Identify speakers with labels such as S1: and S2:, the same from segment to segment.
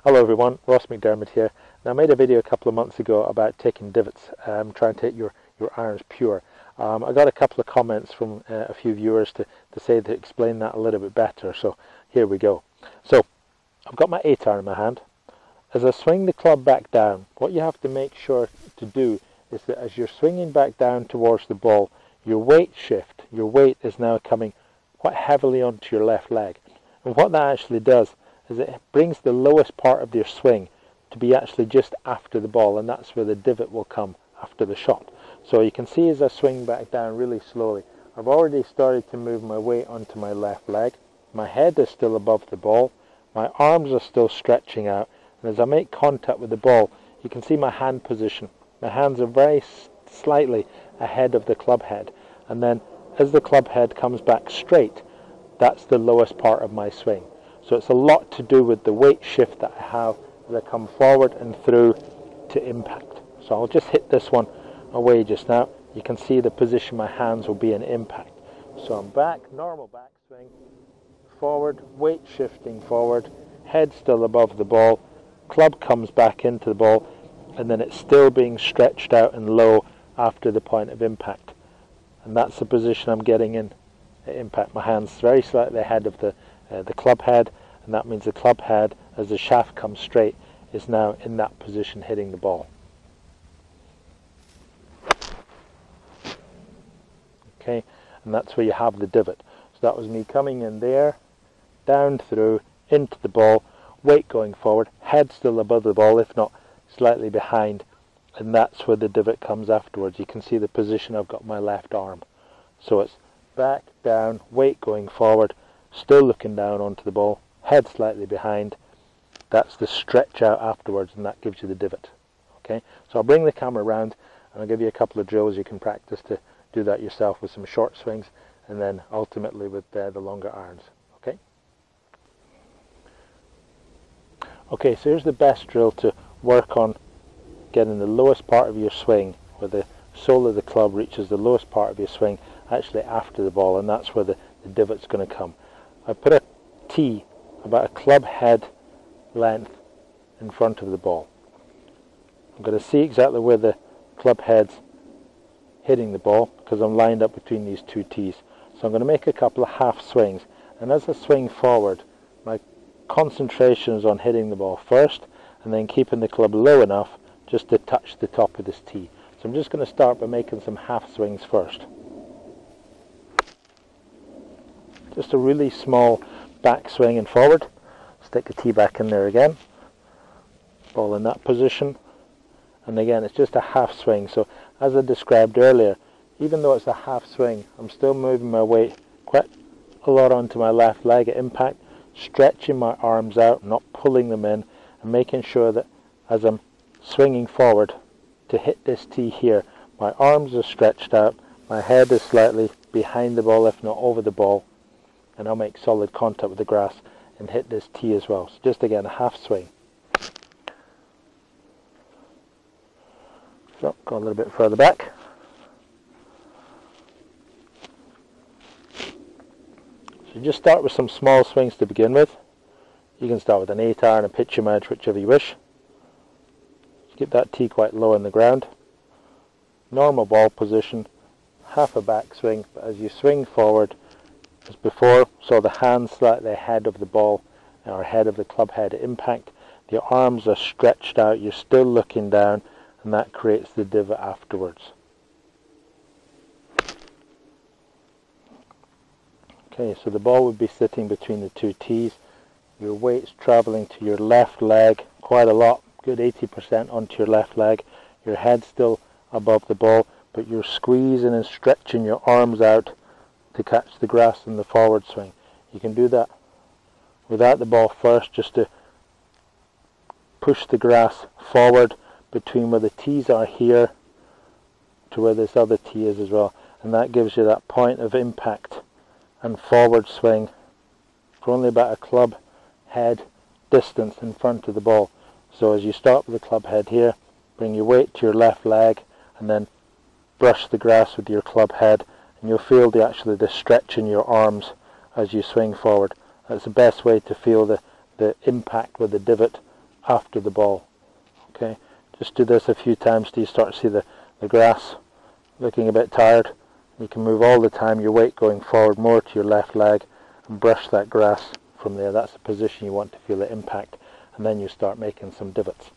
S1: Hello everyone, Ross McDermid here. Now I made a video a couple of months ago about taking divots, trying to take your irons pure. I got a couple of comments from a few viewers to explain that a little bit better, so here we go. So I've got my 8-iron in my hand. As I swing the club back down, what you have to make sure to do is that as you're swinging back down towards the ball, your weight shift, your weight is now coming quite heavily onto your left leg. And what that actually does is it brings the lowest part of your swing to be actually just after the ball, and that's where the divot will come after the shot. So you can see as I swing back down really slowly, I've already started to move my weight onto my left leg. My head is still above the ball, my arms are still stretching out, and as I make contact with the ball, you can see my hand position. My hands are very slightly ahead of the club head, and then as the club head comes back straight, that's the lowest part of my swing. So it's a lot to do with the weight shift that I have as I come forward and through to impact. So I'll just hit this one away just now. You can see the position my hands will be in impact. So I'm back, normal back swing, forward, weight shifting forward, head still above the ball, club comes back into the ball, and then it's still being stretched out and low after the point of impact. And that's the position I'm getting in at impact. My hands very slightly ahead of the club head, and that means the club head, as the shaft comes straight, is now in that position hitting the ball. Okay, and that's where you have the divot. So that was me coming in there, down through, into the ball, weight going forward, head still above the ball, if not slightly behind, and that's where the divot comes afterwards. You can see the position I've got my left arm. So it's back, down, weight going forward, still looking down onto the ball, head slightly behind. That's the stretch out afterwards, and that gives you the divot. Okay, so I'll bring the camera around and I'll give you a couple of drills you can practice to do that yourself with some short swings, and then ultimately with the longer irons. Okay. Okay, so here's the best drill to work on getting the lowest part of your swing, where the sole of the club reaches the lowest part of your swing, actually after the ball, and that's where the divot's going to come. I put a tee about a club head length in front of the ball. I'm going to see exactly where the club head's hitting the ball because I'm lined up between these two tees. So I'm going to make a couple of half swings, and as I swing forward, my concentration is on hitting the ball first and then keeping the club low enough just to touch the top of this tee. So I'm just going to start by making some half swings first. Just a really small back swing and forward. Stick the tee back in there again. Ball in that position. And again, it's just a half swing. So as I described earlier, even though it's a half swing, I'm still moving my weight quite a lot onto my left leg at impact, stretching my arms out, not pulling them in, and making sure that as I'm swinging forward to hit this tee here, my arms are stretched out, my head is slightly behind the ball, if not over the ball, and I'll make solid contact with the grass and hit this tee as well. So just again, a half swing. So go a little bit further back. So just start with some small swings to begin with. You can start with an 8-iron, a pitcher wedge, whichever you wish. Just keep that tee quite low on the ground. Normal ball position, half a back swing, but as you swing forward, as before, so the hands slightly ahead of the ball or ahead of the club head at impact, the arms are stretched out, you're still looking down, and that creates the divot afterwards. Okay, so the ball would be sitting between the two tees, your weight's traveling to your left leg quite a lot, good 80% onto your left leg, your head's still above the ball, but you're squeezing and stretching your arms out to catch the grass in the forward swing. You can do that without the ball first, just to push the grass forward between where the tees are here to where this other tee is as well, and that gives you that point of impact and forward swing for only about a club head distance in front of the ball. So as you start with the club head here, bring your weight to your left leg and then brush the grass with your club head, and you'll feel the stretch in your arms as you swing forward. That's the best way to feel the impact with the divot after the ball. Okay, just do this a few times till you start to see the grass looking a bit tired. You can move all the time your weight going forward more to your left leg and brush that grass from there. That's the position you want to feel the impact, and then you start making some divots.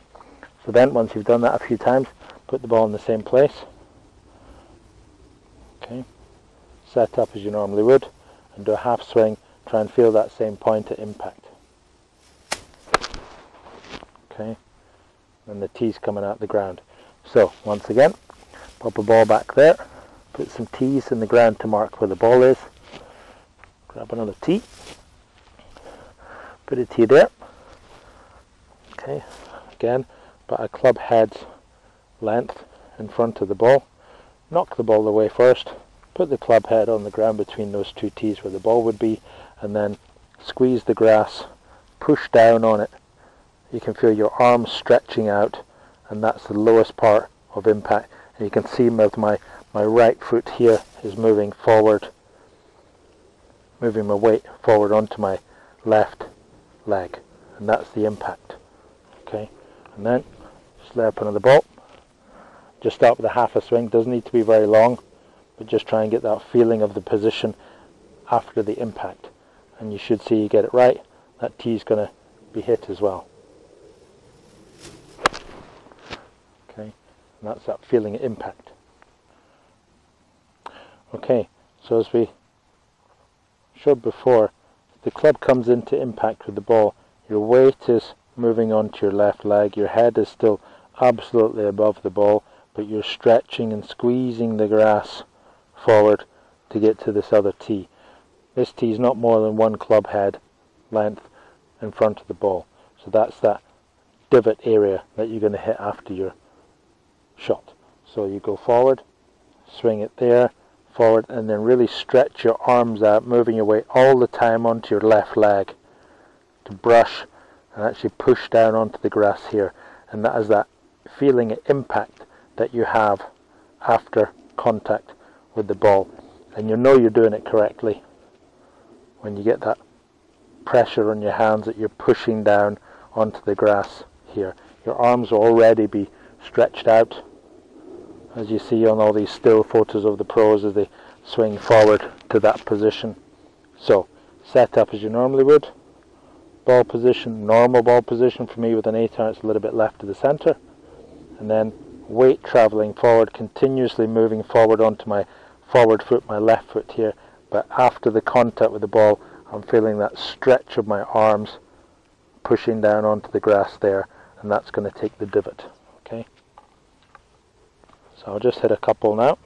S1: So then once you've done that a few times, put the ball in the same place. Okay, set up as you normally would and do a half swing. Try and feel that same point at impact. Okay, and the tee's coming out the ground. So once again, pop a ball back there, put some tees in the ground to mark where the ball is. Grab another tee, put a tee there. Okay, again, about a club head's length in front of the ball. Knock the ball away first, put the club head on the ground between those two tees where the ball would be, and then squeeze the grass, push down on it. You can feel your arms stretching out, and that's the lowest part of impact. And you can see with my right foot here is moving forward, moving my weight forward onto my left leg, and that's the impact. Okay, and then just lay up another ball. Just start with a half a swing, doesn't need to be very long, but just try and get that feeling of the position after the impact, and you should see you get it right. That tee's going to be hit as well. Okay, and that's that feeling of impact. Okay, so as we showed before, the club comes into impact with the ball, your weight is moving onto your left leg, your head is still absolutely above the ball, but you're stretching and squeezing the grass forward to get to this other tee. This tee is not more than one club head length in front of the ball, so that's that divot area that you're going to hit after your shot. So you go forward, swing it there, forward, and then really stretch your arms out, moving your weight all the time onto your left leg to brush and actually push down onto the grass here, and that is that feeling of impact that you have after contact with the ball. And you know you're doing it correctly when you get that pressure on your hands that you're pushing down onto the grass here. Your arms will already be stretched out, as you see on all these still photos of the pros as they swing forward to that position. So set up as you normally would. Ball position, normal ball position for me with an 8-iron, it's a little bit left of the center, and then weight traveling forward, continuously moving forward onto my forward foot, my left foot here, but after the contact with the ball I'm feeling that stretch of my arms pushing down onto the grass there, and that's going to take the divot. Okay, so I'll just hit a couple now.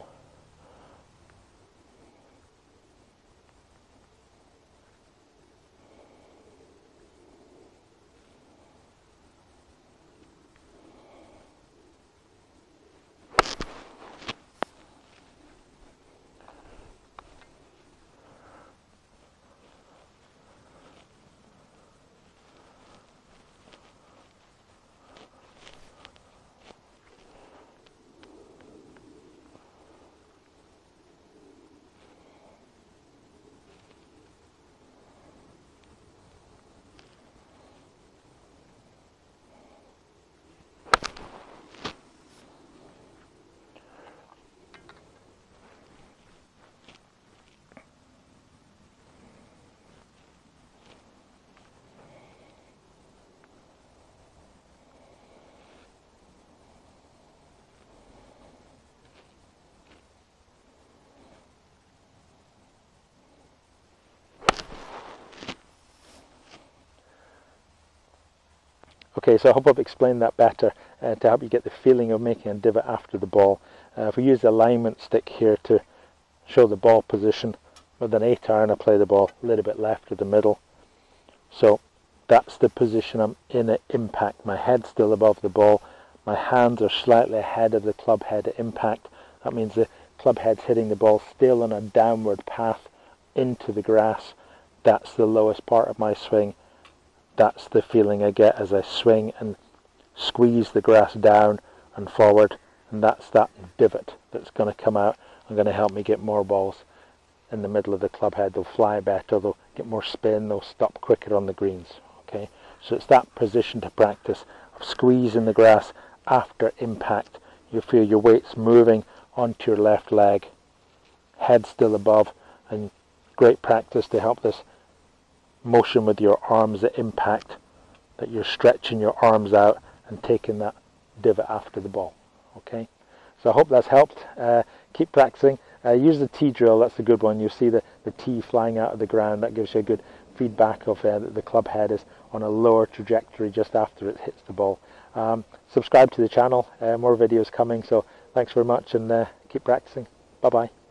S1: Okay, so I hope I've explained that better to help you get the feeling of making a divot after the ball. If we use the alignment stick here to show the ball position, with an 8-iron I play the ball a little bit left of the middle. So that's the position I'm in at impact. My head's still above the ball. My hands are slightly ahead of the club head at impact. That means the club head's hitting the ball still on a downward path into the grass. That's the lowest part of my swing. That's the feeling I get as I swing and squeeze the grass down and forward, and that's that divot that's going to come out and going to help me get more balls in the middle of the club head. They'll fly better, they'll get more spin, they'll stop quicker on the greens. Okay, So it's that position to practice of squeezing the grass after impact. You feel your weight's moving onto your left leg, head still above, and great practice to help this motion with your arms at impact, that you're stretching your arms out and taking that divot after the ball. Okay, so I hope that's helped. Keep practicing. Use the tee drill, that's a good one. You see the tee flying out of the ground. That gives you a good feedback of that the club head is on a lower trajectory just after it hits the ball. Subscribe to the channel, more videos coming, so thanks very much, and keep practicing. Bye bye.